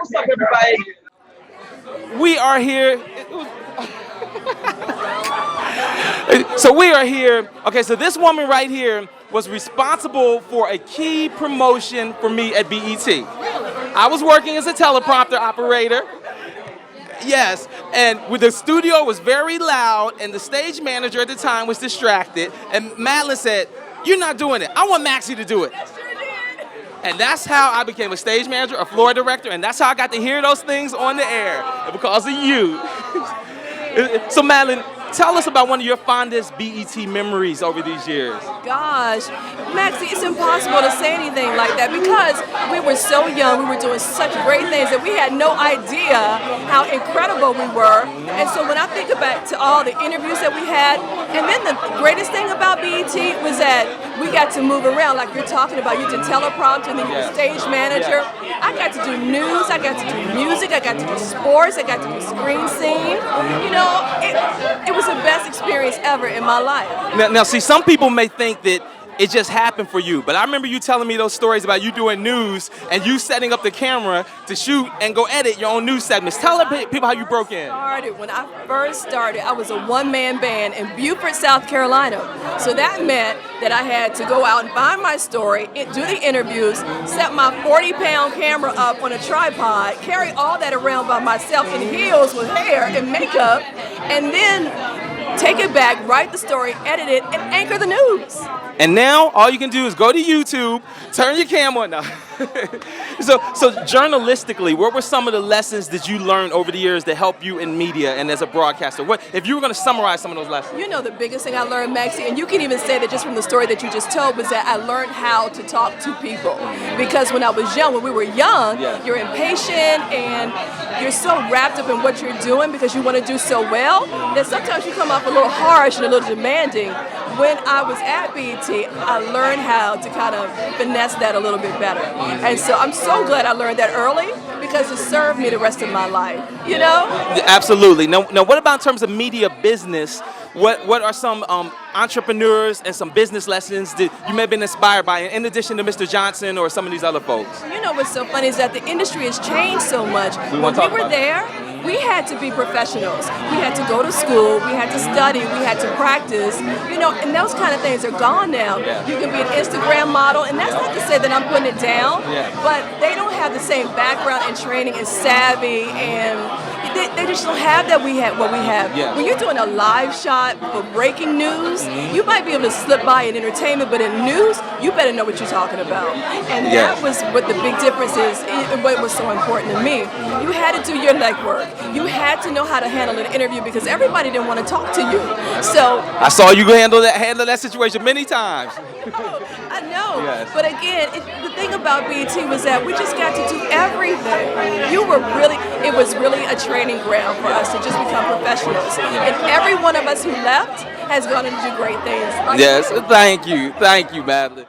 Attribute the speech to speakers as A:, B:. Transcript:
A: What's up, everybody? We are here. So we are here. Okay, so this woman right here was responsible for a key promotion for me at BET. I was working as a teleprompter operator. Yes, and the studio was very loud, and the stage manager at the time was distracted. And Madelyne said, "You're not doing it. I want Maxie to do it." And that's how I became a stage manager, a floor director, and that's how I got to hear those things on the air, because of you. So Madelyne, tell us about one of your fondest BET memories over these years.
B: Gosh, Maxie, it's impossible to say anything like that because we were so young, we were doing such great things that we had no idea how incredible we were. And so when I think back to all the interviews that we had, and then the greatest thing about BET was that we got to move around, like you're talking about. You did teleprompter, and then you were stage manager. I got to do news, I got to do music, I got to do sports, I got to do screen scene. You know, it was the best experience ever in my life.
A: Now, see, some people may think that it just happened for you, but I remember you telling me those stories about you doing news and you setting up the camera to shoot and go edit your own news segments. Tell people how you broke in.
B: When I first started, I was a one-man band in Beaufort, South Carolina. So that meant that I had to go out and find my story, do the interviews, set my 40-pound camera up on a tripod, carry all that around by myself in heels with hair and makeup, and then take it back, write the story, edit it, and anchor the news.
A: And now all you can do is go to YouTube, turn your camera on. No. So journalistically, what were some of the lessons that you learned over the years that help you in media and as a broadcaster? What if you were going to summarize some of those lessons?
B: You know, the biggest thing I learned, Maxie, and you can even say that just from the story that you just told, was that I learned how to talk to people. Because when I was young, when we were young, you're impatient and you're so wrapped up in what you're doing because you want to do so well that sometimes you come off a little harsh and a little demanding. When I was at BET, I learned how to kind of finesse that a little bit better. And so I'm so glad I learned that early because it served me the rest of my life, you know?
A: Absolutely. Now what about in terms of media business? What are some entrepreneurs and some business lessons that you may have been inspired by, in addition to Mr. Johnson or some of these other folks?
B: You know what's so funny is that the industry has changed so much. When we were there, we had to be professionals. We had to go to school, we had to study, we had to practice, you know, and those kind of things are gone now. You can be an Instagram model, and that's not to say that I'm putting it down, but they don't have the same background and training and savvy, and they just don't have that what we have. When you're doing a live shot for breaking news, you might be able to slip by in entertainment, but in news, you better know what you're talking about. And that was what the big difference is, and what was so important to me. You had to do your legwork. You had to know how to handle an interview because everybody didn't want to talk to you. So
A: I saw you handle that situation many times.
B: I know. But again, the thing about BET was that we just got to do everything. It was really a training ground for us to just become professionals. And every one of us who left has gone on to do great things.
A: Yes, thank you, Madelyne.